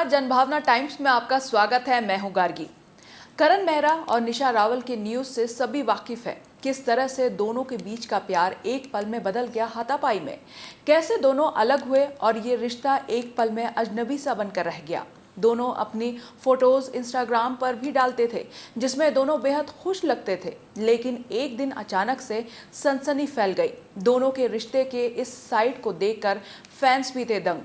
नमस्कार, जनभावना टाइम्स में आपका स्वागत है। मैं हूं गार्गी। करण मेहरा और निशा रावल के न्यूज से सभी वाकिफ है। किस तरह से दोनों के बीच का प्यार एक पल में बदल गया हाथापाई में, कैसे दोनों अलग हुए और ये रिश्ता एक पल में अजनबी सा बनकर रह गया। दोनों अपनी फोटोज इंस्टाग्राम पर भी डालते थे जिसमें दोनों बेहद खुश लगते थे, लेकिन एक दिन अचानक से सनसनी फैल गई। दोनों के रिश्ते के इस साइड को देखकर फैंस भी थे दंग।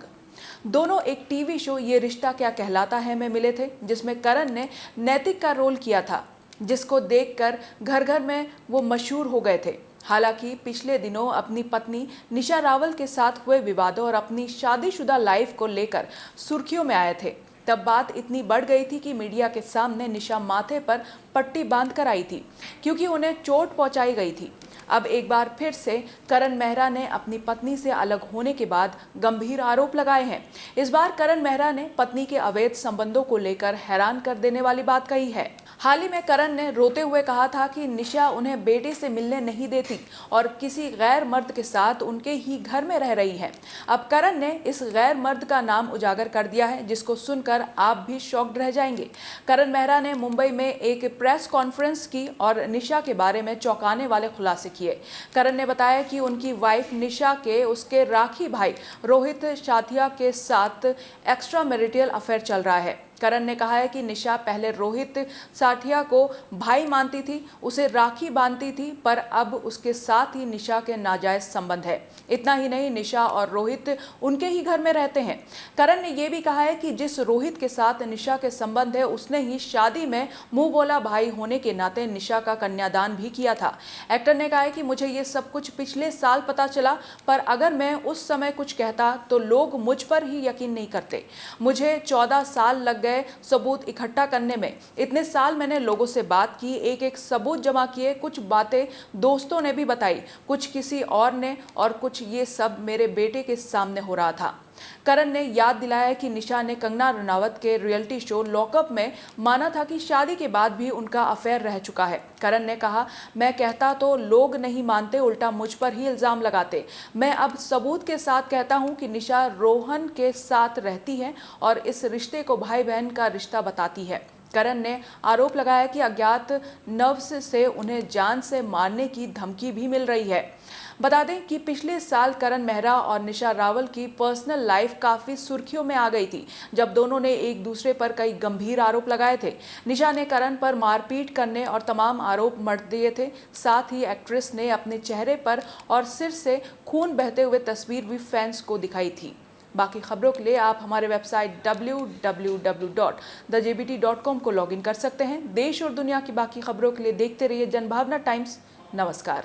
दोनों एक टीवी शो ये रिश्ता क्या कहलाता है में मिले थे, जिसमें करण ने नैतिक का रोल किया था, जिसको देखकर घर घर में वो मशहूर हो गए थे। हालांकि पिछले दिनों अपनी पत्नी निशा रावल के साथ हुए विवादों और अपनी शादीशुदा लाइफ को लेकर सुर्खियों में आए थे। तब बात इतनी बढ़ गई थी कि मीडिया के सामने निशा माथे पर पट्टी बांध कर आई थी क्योंकि उन्हें चोट पहुंचाई गई थी। अब एक बार फिर से करण मेहरा ने अपनी पत्नी से अलग होने के बाद गंभीर आरोप लगाए हैं। इस बार करण मेहरा ने पत्नी के अवैध संबंधों को लेकर हैरान कर देने वाली बात कही है। हाल ही में करण ने रोते हुए कहा था कि निशा उन्हें बेटे से मिलने नहीं देती और किसी गैर मर्द के साथ उनके ही घर में रह रही है। अब करण ने इस गैर मर्द का नाम उजागर कर दिया है, जिसको सुनकर आप भी शॉक्ड रह जाएंगे। करण मेहरा ने मुंबई में एक प्रेस कॉन्फ्रेंस की और निशा के बारे में चौंकाने वाले खुलासे किए। करण ने बताया कि उनकी वाइफ निशा के उसके राखी भाई रोहित साठिया के साथ एक्स्ट्रा मैरिटल अफेयर चल रहा है। करण ने कहा है कि निशा पहले रोहित साठिया को भाई मानती थी, उसे राखी बांधती थी, पर अब उसके साथ ही निशा के नाजायज संबंध है। इतना ही नहीं, निशा और रोहित उनके ही घर में रहते हैं। करण ने यह भी कहा है कि जिस रोहित के साथ निशा के संबंध है, उसने ही शादी में मुंह बोला भाई होने के नाते निशा का कन्यादान भी किया था। एक्टर ने कहा है कि मुझे ये सब कुछ पिछले साल पता चला, पर अगर मैं उस समय कुछ कहता तो लोग मुझ पर ही यकीन नहीं करते। मुझे 14 साल लग गए सबूत इकट्ठा करने में। इतने साल मैंने लोगों से बात की, एक एक सबूत जमा किए, कुछ बातें दोस्तों ने भी बताई, कुछ किसी और ने, और कुछ ये सब मेरे बेटे के सामने हो रहा था। करण ने याद दिलाया कि निशा ने कंगना रनावत के रियलिटी शो लॉकअप में माना था कि शादी के बाद भी उनका अफेयर रह चुका है। करण ने कहा, मैं कहता तो लोग नहीं मानते, उल्टा मुझ पर ही इल्जाम लगाते। मैं अब सबूत के साथ कहता हूं कि निशा रोहन के साथ रहती है और इस रिश्ते को भाई बहन का रिश्ता बताती है। करण ने आरोप लगाया कि अज्ञात नर्व्स से उन्हें जान से मारने की धमकी भी मिल रही है। बता दें कि पिछले साल करण मेहरा और निशा रावल की पर्सनल लाइफ काफी सुर्खियों में आ गई थी, जब दोनों ने एक दूसरे पर कई गंभीर आरोप लगाए थे। निशा ने करण पर मारपीट करने और तमाम आरोप मढ़ दिए थे। साथ ही एक्ट्रेस ने अपने चेहरे पर और सिर से खून बहते हुए तस्वीर भी फैंस को दिखाई थी। बाकी खबरों के लिए आप हमारे वेबसाइट www.thejbt.com को लॉगिन कर सकते हैं। देश और दुनिया की बाकी खबरों के लिए देखते रहिए जनभावना टाइम्स। नमस्कार।